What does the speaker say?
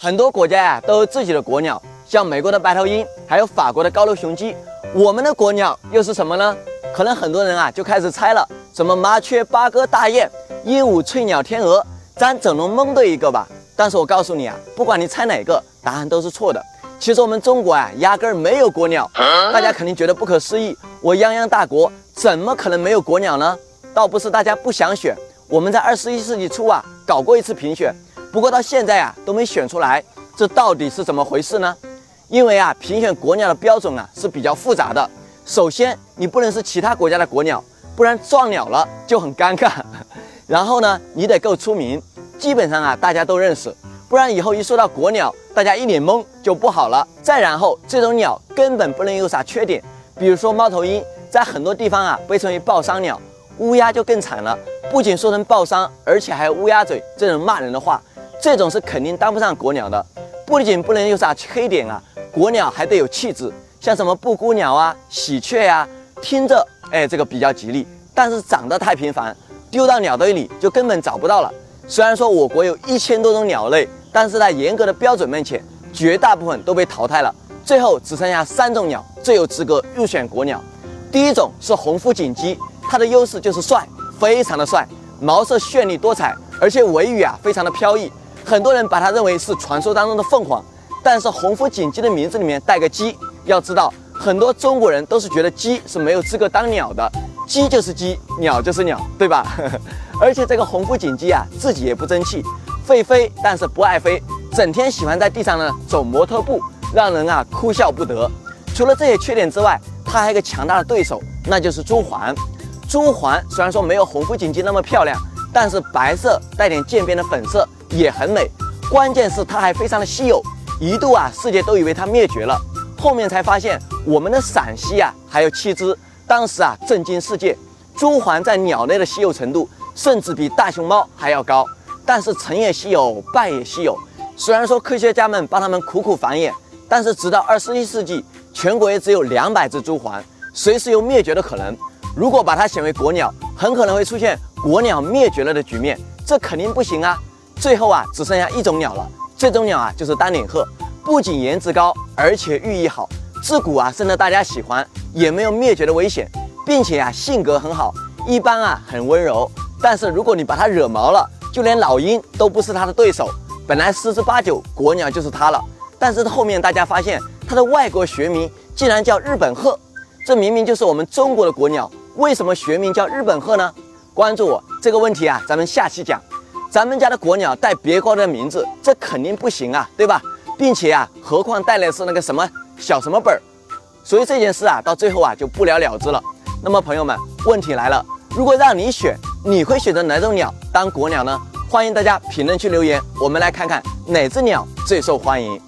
很多国家呀都有自己的国鸟，像美国的白头鹰，还有法国的高楼雄鸡。我们的国鸟又是什么呢？可能很多人啊就开始猜了，什么麻雀、八哥、大雁、鹦鹉、翠鸟、天鹅，咱整容蒙对一个吧。但是我告诉你啊，不管你猜哪个，答案都是错的。其实我们中国啊，压根儿没有国鸟。大家肯定觉得不可思议，我泱泱大国怎么可能没有国鸟呢？倒不是大家不想选，我们在21世纪初啊搞过一次评选。不过到现在啊都没选出来，这到底是怎么回事呢？因为啊评选国鸟的标准啊是比较复杂的。首先你不能是其他国家的国鸟，不然撞鸟了就很尴尬。然后呢你得够出名，基本上啊大家都认识，不然以后一说到国鸟，大家一脸懵就不好了。再然后这种鸟根本不能有啥缺点，比如说猫头鹰，在很多地方啊被称为报伤鸟。乌鸦就更惨了，不仅说成报伤，而且还有乌鸦嘴这种骂人的话。这种是肯定当不上国鸟的，不仅不能有啥黑点啊，国鸟还得有气质，像什么布谷鸟啊、喜鹊呀，听着这个比较吉利，但是长得太频繁，丢到鸟堆里就根本找不到了。虽然说我国有1000多种鸟类，但是在严格的标准面前，绝大部分都被淘汰了，最后只剩下3种鸟最有资格入选国鸟。第一种是红腹锦鸡，它的优势就是帅，非常的帅，毛色绚丽多彩，而且尾羽啊非常的飘逸。很多人把它认为是传说当中的凤凰，但是红腹锦鸡的名字里面带个鸡，要知道很多中国人都是觉得鸡是没有资格当鸟的，鸡就是鸡，鸟就是鸟，对吧？而且这个红腹锦鸡啊自己也不争气，会飞但是不爱飞，整天喜欢在地上呢走模特步，让人啊哭笑不得。除了这些缺点之外，它还有一个强大的对手，那就是朱鹮。朱鹮虽然说没有红腹锦鸡那么漂亮，但是白色带点渐变的粉色也很美，关键是它还非常的稀有，一度啊世界都以为它灭绝了，后面才发现我们的陕西啊还有7只，当时啊震惊世界。朱鹮在鸟类的稀有程度甚至比大熊猫还要高，但是成也稀有，败也稀有。虽然说科学家们帮它们苦苦繁衍，但是直到21世纪，全国也只有200只朱鹮，随时有灭绝的可能。如果把它选为国鸟，很可能会出现国鸟灭绝了的局面，这肯定不行啊。最后啊只剩下1种鸟了，这种鸟啊就是单脸鹤，不仅颜值高，而且寓意好，自古啊深得大家喜欢，也没有灭绝的危险，并且啊性格很好，一般啊很温柔。但是如果你把它惹毛了，就连老鹰都不是它的对手。本来10之8九国鸟就是它了，但是后面大家发现它的外国学名竟然叫日本鹤，这明明就是我们中国的国鸟，为什么学名叫日本鹤呢？关注我，这个问题啊咱们下期讲。咱们家的国鸟带别国的名字，这肯定不行啊，对吧？并且啊，何况带的是那个什么小什么本儿，所以这件事啊，到最后啊就不了了之了。那么朋友们，问题来了，如果让你选，你会选择哪种鸟当国鸟呢？欢迎大家评论区留言，我们来看看哪只鸟最受欢迎。